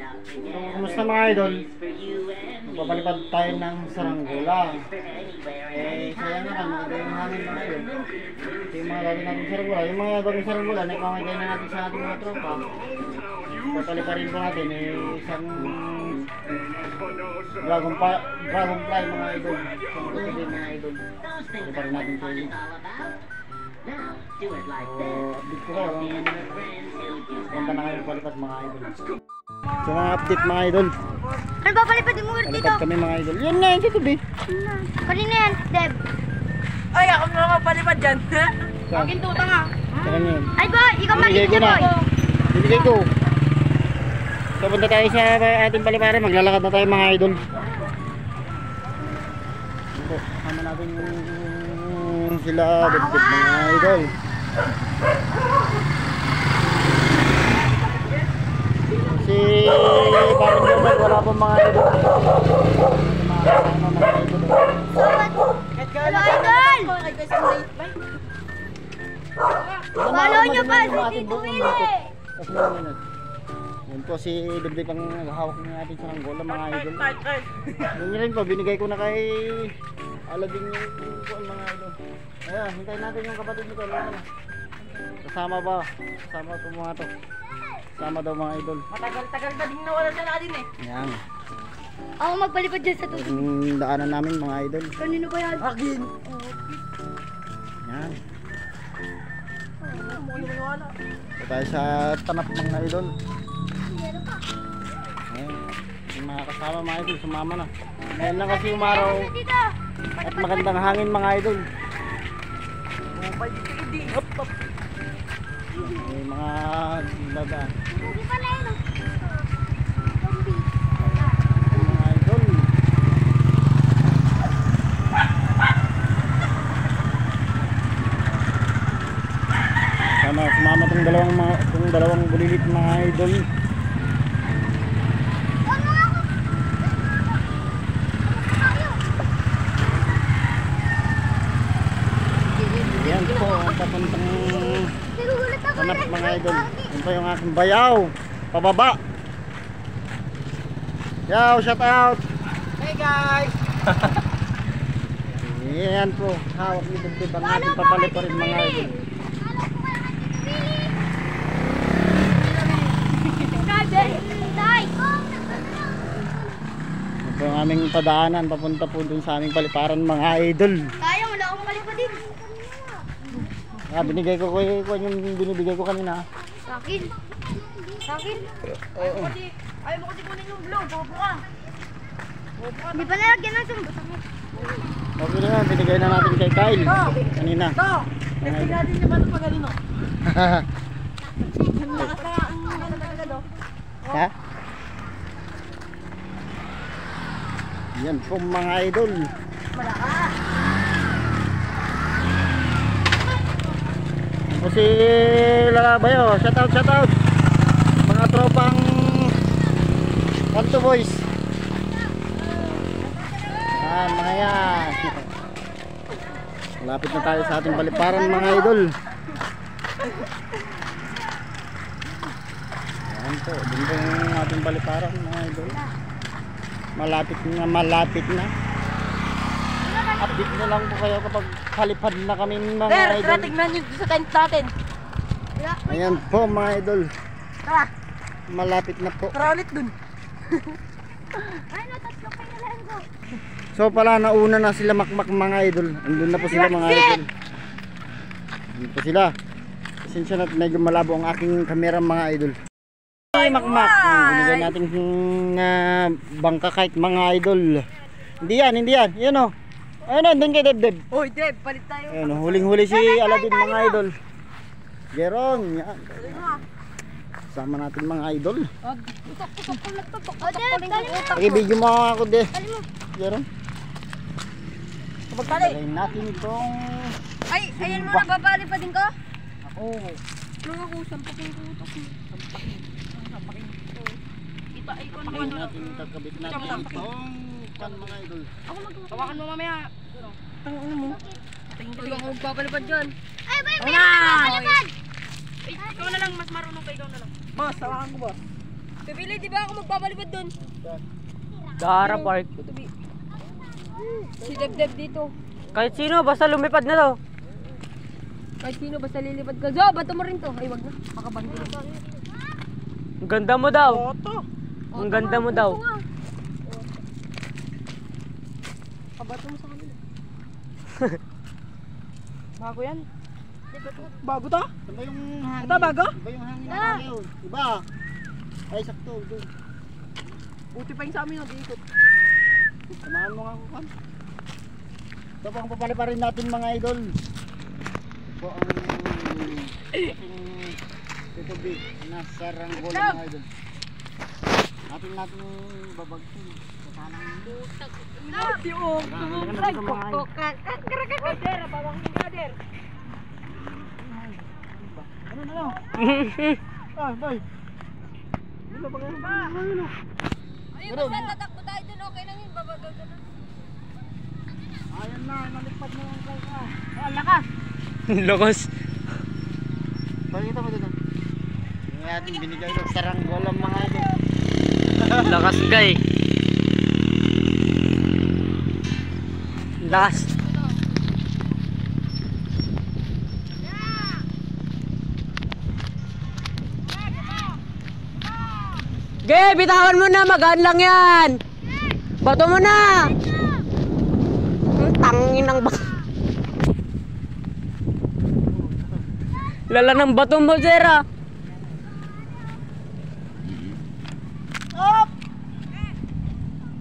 So, kumusta mga idol? Magpapalipad tayo ng saranggola. Sayang na lang, maganda yung hangin mga idol. Ito yung mga lagi natin saranggola. Yung mga bagong saranggola, naipamagay na natin sa ating mga tropa. Papaliparin po natin isang dragonfly mga idol. Isang kutubi mga idol. Paliparin natin ito yun. Update ko kayo punta na kayo palipad mga idol. So mga update mga idol, ano ba palipad mo dito? palipad kami mga idol. Yan na, ito tubi. Kanina yan, Deb. Ay, ako na magpalipad dyan. Akin tuta nga. Sa kanya yun. Ay boy, ikaw Binigay maliit ko na na. boy. Binigay ko. So punta tayo sa ating paliparan, maglalakad na tayo mga idol. So, kasama natin yung sila dagdag mga idol. Si parang Jomar, wala pa mga idol. Mga kasama mga idol. Hello idol! Follow nyo pa si Tito Willie! Yan po si Dagdag ang naghahawak ng ating saranggola mga idol. Yun rin po, binigay ko na kay Aladin yung mga idol. Ayan, hintayin natin yung kapatid nito. Kasama ba? Kasama ito mga to. Kasama daw mga idol. Matagal-tagal na din nawala siya na din eh. Ayan. Ako magpalipad dyan sa tubig. Yung daanan namin mga idol. Kanino ba yan? Akin. Ayan. Maniwala. Ito tayo sa tanap mga idol. Ayan. Yung mga kasama mga idol, sumama na. Ngayon lang kasi umaraw at magandang hangin mga idol. Hop, hop. May mga dadaan. Hindi pala yun. Mga idol. Sumama tong dalawang bulilit mga idol. Yan po ang papuntang hanap mga idol. Yan po yung aking bayaw. Pababa. Yaw, shout out. Hey guys! Yan po. Hawak ni Dagdag ang ating papaliparin mga idol. Yan po ang aming padaanan. Papunta po dun sa aming paliparan mga idol. Kaya, wala akong palipad din. Binigay ko yung binibigay ko kanina. Sa akin. Sa akin. Ayaw mo kasi kunin yung blue, bobo ka. Hindi pa nalagyan ng sumbo. Okay na, binigay na natin kay Kyle kanina. Ito! Kasi natin niya ba ito pag ganino? Ha? Yan po mga idol. Kasi lalabay oh, shout out mga tropang Kanto Boys. Yan mga yan. Malapit na tayo sa ating paliparan mga idol. Yan po, dun po yung ating paliparan mga idol. Malapit na. Update na lang po kayo kapag palipad na kami mga idol. Tara, tignan nyo sa tent natin. Ayan po mga idol. Tara, Malapit na po. tara ulit dun. Ay, natatlo kayo na lang ko. So pala nauna na sila makmak mga idol. Andun na po sila mga idol. Andun po sila. Pasensya na medyo malabo ang aking kamera mga idol. Ay makmak. Binigay natin bangka kite mga idol. Hindi yan. Yan o. Ayun o, andun kay Deb. Uy, Deb, palit tayo. Ayun o, huling-huli si Aladin mga idol. Geron, yan. Sama natin mga idol. O, Deb, dali mo. I-video mo ako de. Dali mo. Geron. Kapag tali. Lagay natin itong... Ay, ayan mo, nababalipa din ka? Ako. Nung ako, sampakin ko ito. Sampakin ko. Kita, ay ko Lagay natin, kakabit natin itong kan mga idol. Ako tawakan mo mamaya. Ang ano mo? Hindi ako magpapalipad dyan. Ay, ba, meron na palipad. Ikaw na lang, mas marunong ka, ikaw na lang. Boss, tawakan ko boss. Tubili, di ba ako magpapalipad doon? Dara Park. Tubi. Si Debdeb dito. Kahit sino, basta lumipad na to. Kahit sino, basta lilipad ka. Jo, bato mo rin to. Ay, wag na. Makabanggi na. Ang ganda mo daw. Ang ganda mo daw. Pabato mo sa kanila. Bago yan. Bago to? Iba yung hangin. Ito, bago? Iba yung hangin na yun. Iba. Ay, sakto. Doon. Buti pa yung sa amin, hindi ikot. Samahan mo nga ako kan. Ito po ang papali pa rin natin mga idol. Ito po ang ating tutubig na saranggola mga idol. Natin babagsin. Kasanang butag. Yung Kader, babangsin kader. Ano? Ah, boy. Ano ba ganun ba? Ayun, basta tatakbo tayo dun. Okay lang yun. Babagal ka na. Ayan na, nalipad mo ang kaya. Oh, lakas. Lakas. Pakita mo doon. Yung ating binigay ng saranggola mga idol. Lakas guy. Lakas. Ge, bitawan mo na, magaan lang yan. Bato mo na. Ang tangin ng bato. Lala ng bato mo, Zera.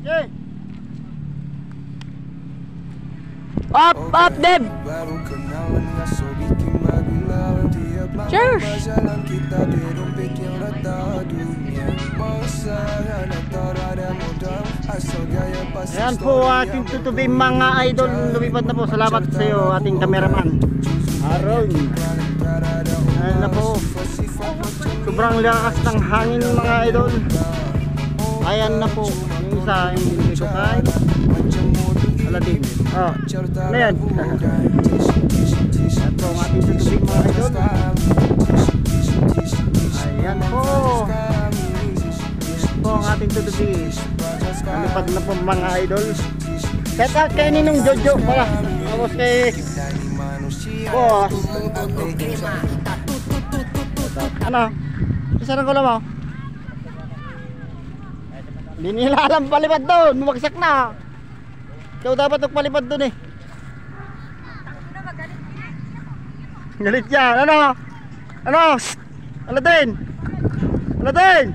Okay. Up, Deb. Cheers. Ayan po ating tutubi mga idol. Lumipad na po. Salamat sa iyo ating cameraman Aaron. Ayan na po. Sobrang lakas ng hangin mga idol. Ayan na po. Yung isa yung binigay ko kay Aladdin. Oh, ano yan? Ayan po ang ating tutubi mga idol. Ayan po. Ayan po ang ating tutubi. Nalipad na po mga idol. Shout out kay Ninong Jojo pala. Tapos kay Boss. Ano? Isa na ko lang mo. Hindi nila alam palipad doon. Bumagsak na. Ikaw dapat magpalipad doon eh. Galit yan. Ano? Ano? Ano din? Ano din?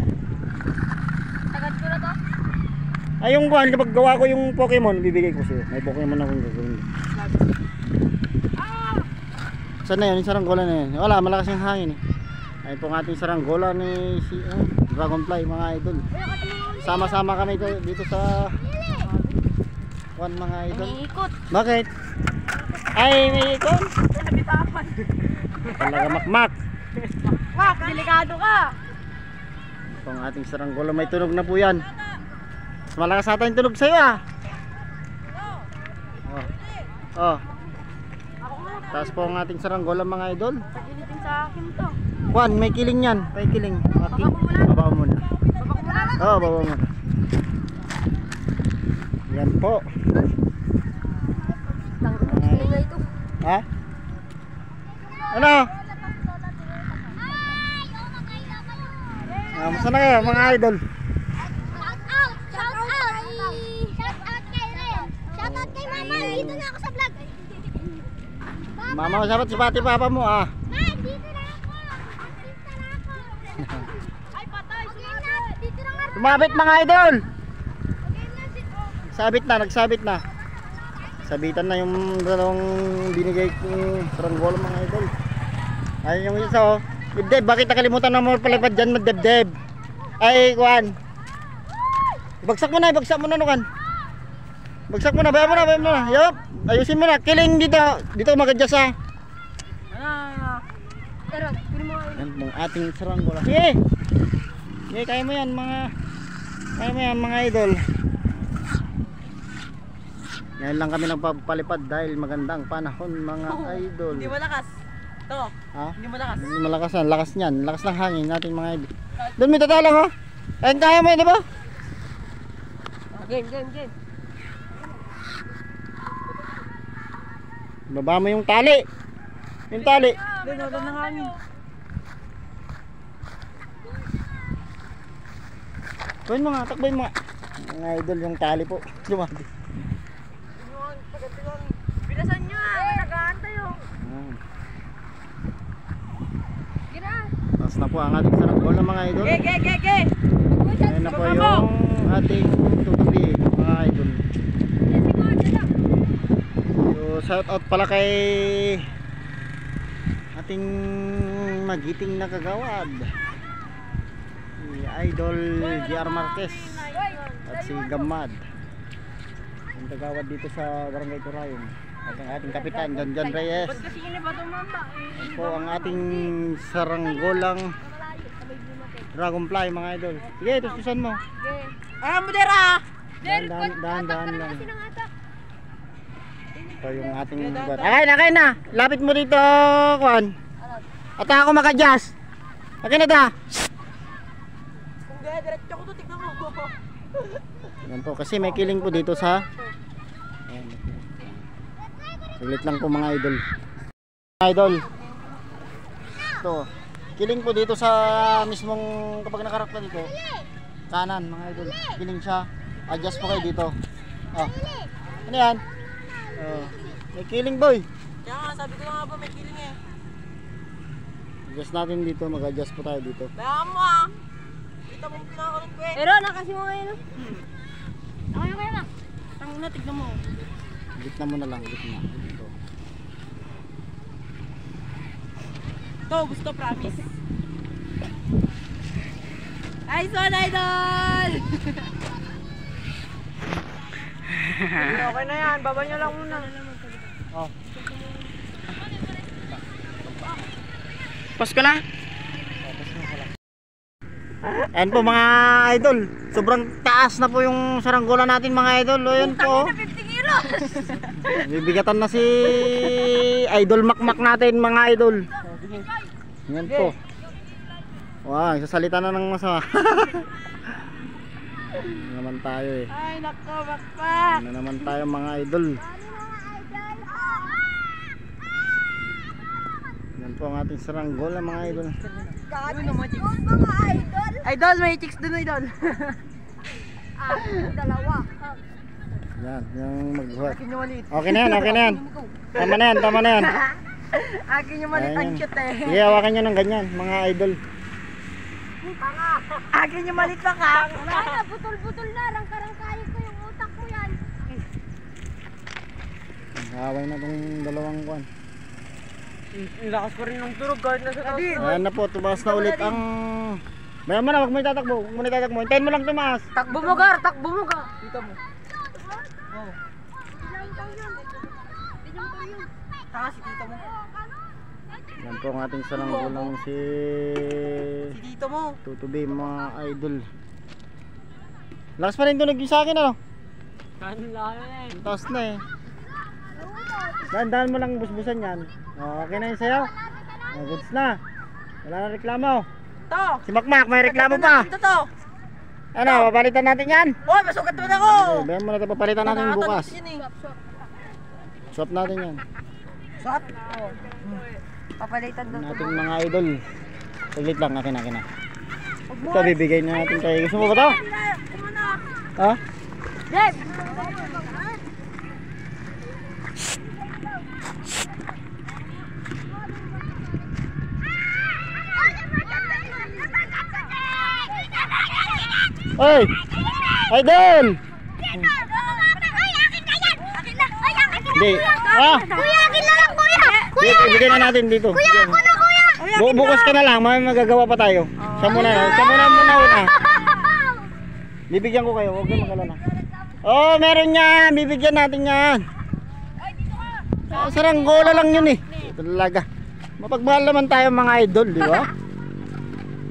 Agad ko na to. Ay yung kuhan, kapag gawa ko yung Pokemon, bibigay ko sa'yo. May Pokemon akong gagawin. Saan na yun? Yung saranggola na yun. Wala, malakas yung hangin eh. Ay po ang ating saranggola ni si Dragonfly mga idol. Sama-sama kami dito sa kuhan mga idol. Iikot. Bakit? Ay, may ikon? Nabitawan. Talaga makmak. Wak, delikado ka. Ito ang ating saranggola. May tunog na po yan. Mas malakas ata yung tunog sa'yo ah. Oh. Oh. Taas po ang ating saranggola mga idol. Pagilitin sa akin to. Juan, may kiling yan. May kiling. Okay. Baba mo muna. Baba ko muna. Oo, baba mo muna. Yan po. Tanggalin na ito. Ha? Ano? Masa na kayo mga idol? Shout out! Shout out! Shout out kay Ren! Shout out kay Mama! Dito na ako sa vlog! Mama, sabat si pati papa mo ah. Ma, dito na ako! Dito na ako! Ay, patay! Dito na nga! Tumabit mga idol! Okay na si... Sabit na, nagsabit na. Sabitan na yung dalawang binigay kong saranggola mga idol. Ayun yung isa oh. Debdeb, bakit nakalimutan na mo palipad dyan Debdeb? Ay, Juan. Bagsak mo na nukan. Bagsak mo na, bayan mo na. Yup, ayusin mo na. Kiling dito. Dito mag-adjust ah. Pero, pili mo nga. Yan ang ating saranggola. Sige. Sige, kaya mo yan mga idol. Ngayon lang kami nagpapalipad dahil magandang panahon mga idol. Hindi malakas. To. Ha? Hindi malakas. Hindi malakas yan, lakas niyan. Lakas ng hangin natin mga idol. Doon may tatalang oh. Ayun, kaya mo yun, di ba? Game. Baba mo yung tali. Yung tali. Doon ng hangin. Gawin mo nga, takboy mo nga. Mga idol, yung tali po. Dumati. Bilasan nyo ah. Nag-aantay oh. Tapos na po ang ating saranggola mga idol. Ge. Ayan na po yung ating tutubi mga idol. So shout out pala kay ating magiting na kagawad, si Idol JR Marquez at si Gamad, ang kagawad dito sa Barangay Turayon, at ang ating kapitan John Reyes. Ba't kasi yun ba tumama eh? Yan po ang ating saranggolang Dragonfly mga idol. Sige, tustusan mo. Mudera! Dahan lang. Ito yung ating buwan. Akain na. Lapit mo dito, Kwan. At ako maka-adjust. Akin na ta. Kung gaya, diretso ko to, tignan mo. Yan po, kasi may kiling po dito sa... Ayan. Saglit lang po mga idol. Idol. Ito. Kiling po dito sa mismong kapag nakarak pa dito. Kanan mga idol. Kiling siya. Adjust po kayo dito. Oh. Ano yan? Oh. May kiling boy. Kaya nga, sabi ko nga ba may kiling eh. Adjust natin dito. Mag-adjust po tayo dito. Kaya mo ah. Kita mo pinakaroon ko eh. Pero nakasi mo ngayon. Kaya na. Tangin na, tignan mo. Gitna mo na lang. Gitna. Dito. Ito, gusto promise. Ay, son idol! Okay na yan, baba nyo lang muna. Oh. Pas ka na? Ayan po mga idol. Sobrang taas na po yung saranggola natin mga idol. O yan po. 50 kilos! Bibigatan na si Idol Makmak natin mga idol. Yan po. Wow, sasalita na ng masama. Ano naman tayo eh. Ay, nako, bakpak! Ano naman tayo mga idol. Yan po ang ating saranggola mga idol. Idol, may chicks dun, idol. Dalawa. Yan, yung magbuhat. Akin yung maliit. Okay na yan. Tama na yan. Akin yung maliit ang cute eh. Sige, hawakan nyo ng ganyan mga idol. Akin yung maliit pa ka. Wala na, butol-butol na. Rangkarangkayin ko yung utak ko yan. Haway na tong dalawang kwan. Ang lakas pa rin ng turog kahit nasa taas. Ayan na po, tumaas na ulit ang... Bayan mo na, huwag mo itatakbo. Hintayin mo lang tumaas. Takbo mo gar. Dito mo. Oh. Tanga si tito mo. Yan po ang ating saranggolang si Si tito mo. Tutubi mga idol. Lakas pa rin tunog yung sa akin ano? Ang taas na eh. Dahan mo lang busbusan yan. Okay na yun sa'yo. Goods na. Wala na reklamo. To. Si Makmak may reklamo pa. Ito to. Ano, papalitan natin yan? Oy, masukat mo na ako. Okay, bayan mo na ito, papalitan natin bukas. Yun eh. Swap natin yan. Shot. Oh. Papalitan daw. Nating mga idol. Saglit lang, akin na. Ito, bibigay na natin kayo. Gusto mo ba ito? Ha? Dave! Hoy! Idol! Hindi. Ah! Kuya, akin na lang, kuya! Dito, ibigay na natin dito. Kuya, Ako na, kuya! bukas ka na lang, may magagawa pa tayo. Siya muna una. Bibigyan ko kayo, huwag kayong magalala. Oh, meron yan! Bibigyan natin yan. Saranggola lang yun eh. Ito talaga. Mapagmahal naman tayo mga idol, di ba?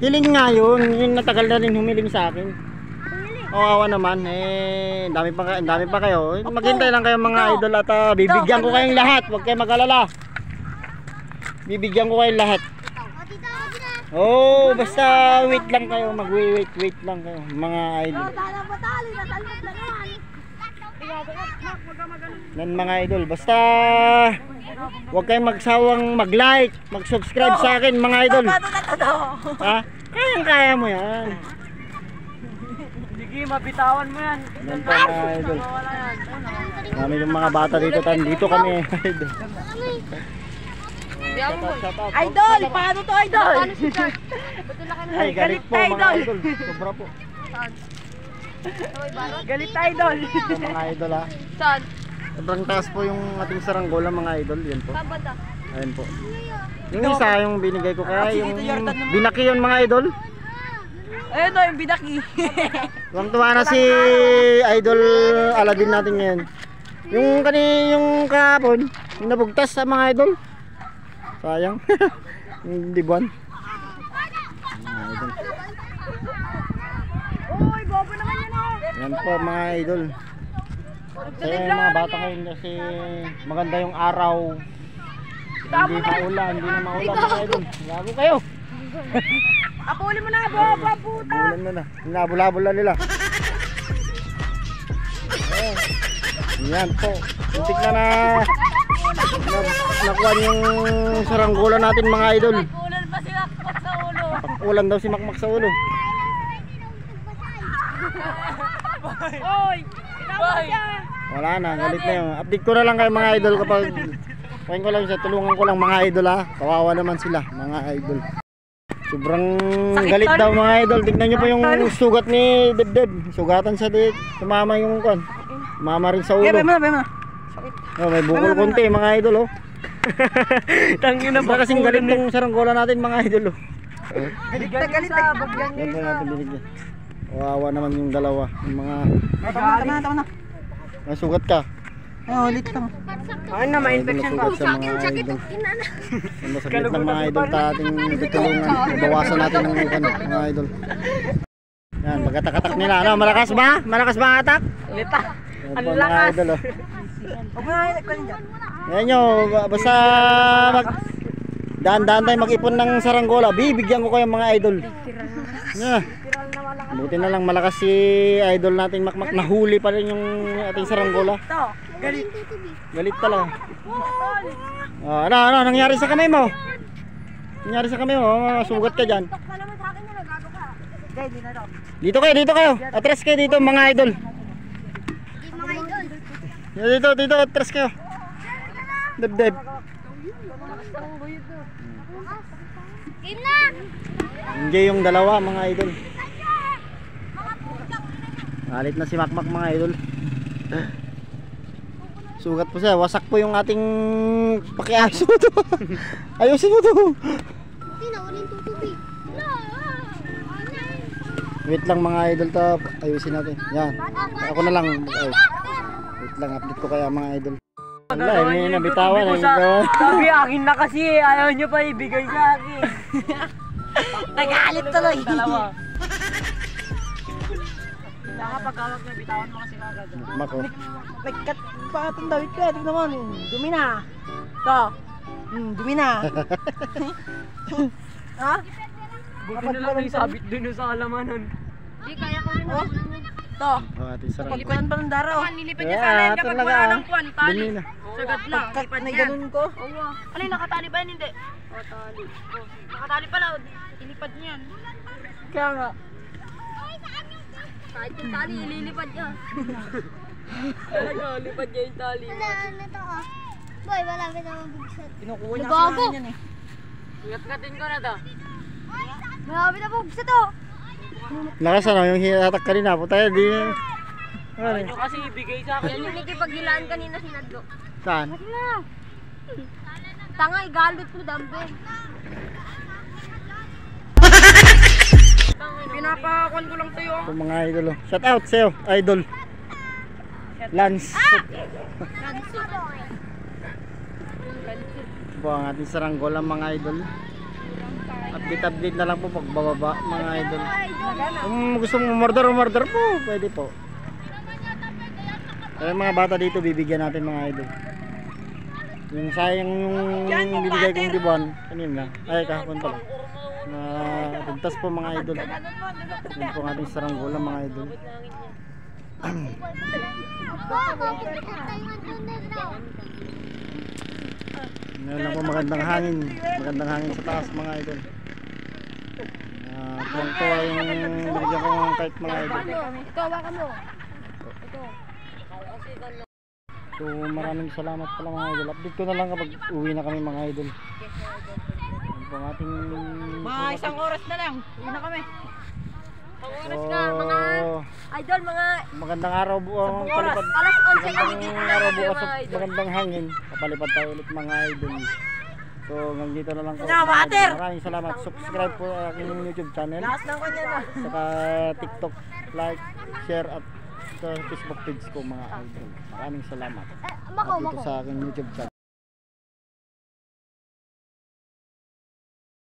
Hiling nga yun, yung natagal na rin humiling sa akin. Awa naman, dami pa kayo. Maghintay lang kayo mga idol at bibigyan ko kayong lahat. Huwag kayong mag-alala. Bibigyan ko kayong lahat. O, tita, akin na. Oh, basta wait lang kayo, mag-wait lang kayo, mga idol. Yan mga idol, basta huwag kayong magsawang mag-like, mag-subscribe sa akin mga idol. Ha? Kaya mo yan. Sige, mabitawan mo yan. Yan po mga idol. Kami yung mga bata dito, dito kami idol. Idol, paano to idol? Ay, galit po mga idol. Sobra po. Galit idol. Ito mga idol ha. Saan? Sobrang taas po yung ating saranggola mga idol. Yan po. Kabata. Ayan po. Yung isa yung binigay ko kaya yung binaki yun mga idol. Ayun o, yung binaki. Tuwang-tuwa na si Idol Aladdin natin ngayon. Yung kahapon, yung nabugtas sa mga idol. Sayang. Yung dibuan. Mga idol. Uy, bobo naman yan o. Yan po mga idol. Kaya yung mga bata ngayon kasi maganda yung araw. Hindi maulan, hindi na maulan mga idol. Gago kayo. Apuli mo na, bobo, puta. Bulan na. Nabulabol na nila. Ayan. Yan po. Muntik na nakuha yung saranggola natin mga idol. Ulan pa si Makmak sa ulo. Ulan daw si Makmak sa ulo. Oy, tinawag siya. Wala na, galit na yun. Update ko na lang kayo mga idol kapag kain ko lang siya, tulungan ko lang mga idol ha. Kawawa naman sila mga idol. Sobrang galit daw mga idol. Tignan nyo po yung sugat ni Debdeb. Sugatan siya dit. Tumama yung kon. Tumama rin sa ulo. Oh, may bukol konti mga idol oh. Tangin na Baka kasing galit ng saranggola natin mga idol oh. Galit na bagyan Yan po natin binigyan. Kawawa naman yung dalawa. Yung mga Tama na. nasugat ka. Ulit lang. Ayun na, ma-infection Nasugat sa mga idol. Yung masakit ng mga idol ta ating tutulungan. Bawasan natin ng mga idol. Yan, pagkatak-atak nila. Ano, malakas ba? Malakas ba ang atak? Lita. Yan Ang po mga lakas. idol oh. Huwag mo na kayo dyan. Yan nyo, basta daan-daan tayo mag-ipon ng saranggola. Bibigyan ko kayo mga idol. Yeah. Buti na lang malakas si idol nating Makmak. Nahuli pa rin yung ating saranggola. Ito, galit. Galit talaga. Ano, nangyari sa kamay mo? Nangyari sa kamay mo, sugat ka dyan. Tok na naman sa akin na nagago ka. Okay, di na daw. Dito kayo. Atras kayo dito mga idol. Mga idol. Dito, atras kayo. Debdeb. Game na! Enjoy yung dalawa mga idol. Galit na si Makmak mga idol. Sugat po siya. Wasak po yung ating pakiaso to. Ayusin mo to. Hindi na, walang tutubig. Wait lang mga idol to. Ayusin natin. Yan. Ako na lang. Ay. Wait lang. Update ko kaya mga idol. Wala, may nabitawan. Sabi akin na kasi, ayaw nyo pa ibigay sa akin. Nagalit tuloy. Dalawa. Nakapagawag na, bitawan mo kasi kagad. Mako. Nagkat pa itong dawit ko. Tignan mo. Dumi na. Ito. Dumi na. Ha? Buti na lang yung sabit dun sa alamanan. Hindi, kaya ko rin Oh. Ito. Ang ating sarang. Pagkuhan pa ng daraw. Nilipad niya sana yun kapag wala ng kwan, tali. Dumi na. Sagad lang, Pagkat lipad na niya. ganun ko. Oo. Ano yung nakatali ba yun? Hindi. Nakatali. Nakatali pala, ilipad niyan. Kaya nga. Kahit yung tali, ililipad niya. Talaga, lipad niya yung tali. Ano to ah? Boy, malapit na mabugsan. Kinukuha niya Gago. kasi yan eh. Ngat-ngatin ko na to. Malapit na mabugsan to. Lakas ano yung hinatak kanina. Puta di. Ayaw nyo kasi ibigay sa akin. Yan yung nakipaghilaan kanina sinadlo. Saan? Wala. Tanga, igalit mo dambe. Pinapakon ko lang sa'yo. Ito mga idol. Oh. Shout out sa'yo, idol. Lance. Po ang ating saranggola mga idol. Update na lang po pagbababa mga idol. Kung gusto mong umorder po, pwede po. Pero mga bata dito bibigyan natin mga idol. Yung sayang yung bibigay kong dibuan kanina. Ay kahapon pala. na ligtas po mga idol. Yan po ang ating saranggola mga idol. Ngayon lang po magandang hangin sa taas mga idol. Tuwang-tuwa yung binigyan ko ng kahit mga idol. Ito, hawakan mo. So maraming salamat pala mga idol. Update ko na lang kapag uwi na kami mga idol. Yan po ang ating Mga isang oras na lang. Uwi na kami. Oras ka, mga idol, mga magandang araw buong palipad. alas 11 kami Magandang dito araw na bukas mga at idol. magandang hangin. Kapalipad tayo ulit mga idol. So hanggang dito na lang po. Na, water! Maraming salamat. Subscribe po ang aking YouTube channel. Lakas ng kanya na. Saka TikTok, like, share at sa Facebook page ko mga idol. Maraming salamat. Mako, At dito sa aking YouTube channel.